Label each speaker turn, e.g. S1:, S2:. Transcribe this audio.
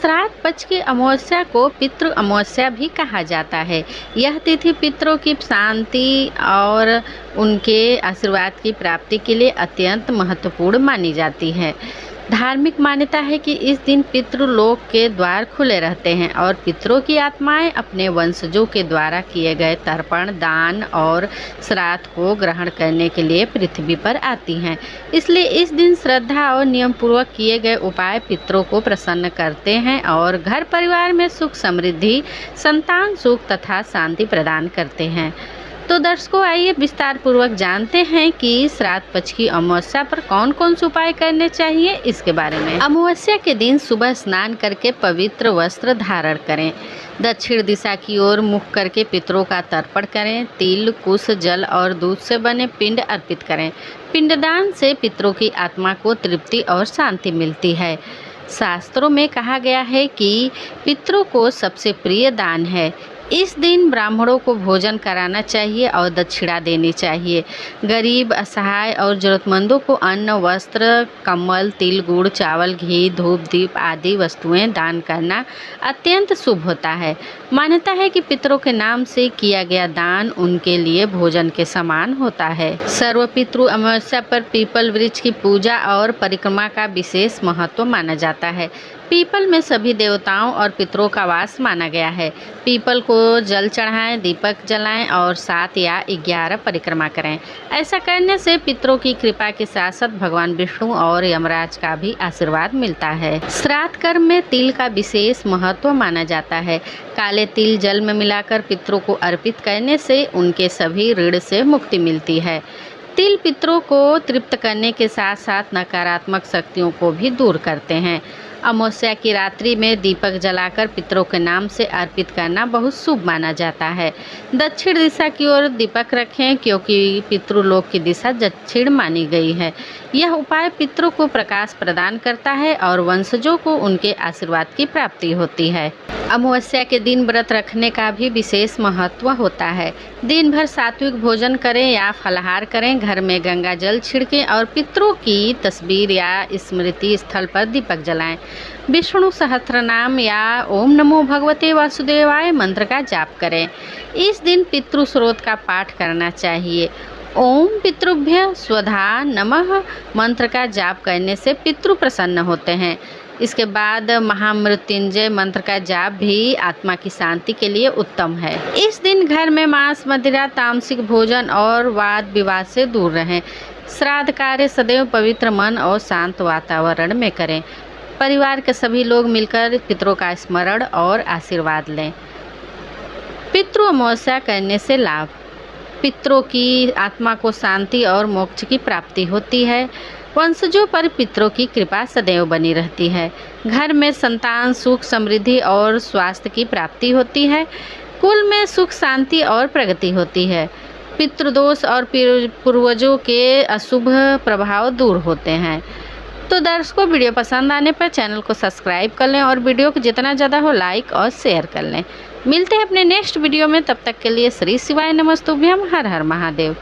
S1: श्राद्ध पक्ष की अमावस्या को पितृ अमावस्या भी कहा जाता है। यह तिथि पितरों की शांति और उनके आशीर्वाद की प्राप्ति के लिए अत्यंत महत्वपूर्ण मानी जाती है। धार्मिक मान्यता है कि इस दिन पितृलोक के द्वार खुले रहते हैं और पितरों की आत्माएं अपने वंशजों के द्वारा किए गए तर्पण, दान और श्राद्ध को ग्रहण करने के लिए पृथ्वी पर आती हैं। इसलिए इस दिन श्रद्धा और नियम पूर्वक किए गए उपाय पितरों को प्रसन्न करते हैं और घर परिवार में सुख समृद्धि, संतान सुख तथा शांति प्रदान करते हैं। तो दर्शकों, आइए विस्तार पूर्वक जानते हैं कि श्राद्ध पक्ष की अमावस्या पर कौन कौन से उपाय करने चाहिए इसके बारे में। अमावस्या के दिन सुबह स्नान करके पवित्र वस्त्र धारण करें। दक्षिण दिशा की ओर मुख करके पितरों का तर्पण करें। तिल, कुश, जल और दूध से बने पिंड अर्पित करें। पिंडदान से पितरों की आत्मा को तृप्ति और शांति मिलती है। शास्त्रों में कहा गया है कि पितरों को सबसे प्रिय दान है। इस दिन ब्राह्मणों को भोजन कराना चाहिए और दक्षिणा देनी चाहिए। गरीब, असहाय और जरूरतमंदों को अन्न, वस्त्र, कम्बल, तिल, गुड़, चावल, घी, धूप, दीप आदि वस्तुएं दान करना अत्यंत शुभ होता है। मान्यता है कि पितरों के नाम से किया गया दान उनके लिए भोजन के समान होता है। सर्वपितृ अमावस्या पर पीपल वृक्ष की पूजा और परिक्रमा का विशेष महत्व माना जाता है। पीपल में सभी देवताओं और पितरों का वास माना गया है। पीपल को जल चढ़ाएं, दीपक जलाएं और 7 या 11 परिक्रमा करें। ऐसा करने से पितरों की कृपा के साथ साथ भगवान विष्णु और यमराज का भी आशीर्वाद मिलता है। श्राद्ध कर्म में तिल का विशेष महत्व माना जाता है। काले तिल जल में मिलाकर पितरों को अर्पित करने से उनके सभी ऋण से मुक्ति मिलती है। तिल पितरों को तृप्त करने के साथ साथ नकारात्मक शक्तियों को भी दूर करते हैं। अमावस्या की रात्रि में दीपक जलाकर पितरों के नाम से अर्पित करना बहुत शुभ माना जाता है। दक्षिण दिशा की ओर दीपक रखें क्योंकि पितृलोक की दिशा दक्षिण मानी गई है। यह उपाय पितरों को प्रकाश प्रदान करता है और वंशजों को उनके आशीर्वाद की प्राप्ति होती है। अमावस्या के दिन व्रत रखने का भी विशेष महत्व होता है। दिन भर सात्विक भोजन करें या फलाहार करें। घर में गंगा जल छिड़कें और पितरों की तस्वीर या स्मृति स्थल पर दीपक जलाएं। विष्णु सहस्त्रनाम या ओम नमो भगवते वासुदेवाय मंत्र का जाप करें। इस दिन पितृ स्रोत का पाठ करना चाहिए। ओम पितृभ्य स्वधा नमः मंत्र का जाप करने से पितृ प्रसन्न होते हैं। इसके बाद महामृत्युंजय मंत्र का जाप भी आत्मा की शांति के लिए उत्तम है। इस दिन घर में मांस, मदिरा, तामसिक भोजन और वाद विवाद से दूर रहें। श्राद्ध कार्य सदैव पवित्र मन और शांत वातावरण में करें। परिवार के सभी लोग मिलकर पितरों का स्मरण और आशीर्वाद लें। पितृ अमावस्या करने से लाभ। पितरों की आत्मा को शांति और मोक्ष की प्राप्ति होती है। वंशजों पर पितरों की कृपा सदैव बनी रहती है। घर में संतान सुख, समृद्धि और स्वास्थ्य की प्राप्ति होती है। कुल में सुख, शांति और प्रगति होती है। पितृदोष और पूर्वजों के अशुभ प्रभाव दूर होते हैं। तो दर्शकों, वीडियो पसंद आने पर चैनल को सब्सक्राइब कर लें और वीडियो को जितना ज़्यादा हो लाइक और शेयर कर लें। मिलते हैं अपने नेक्स्ट वीडियो में। तब तक के लिए श्री शिवाय नमस्तुभ्यम। हर हर महादेव।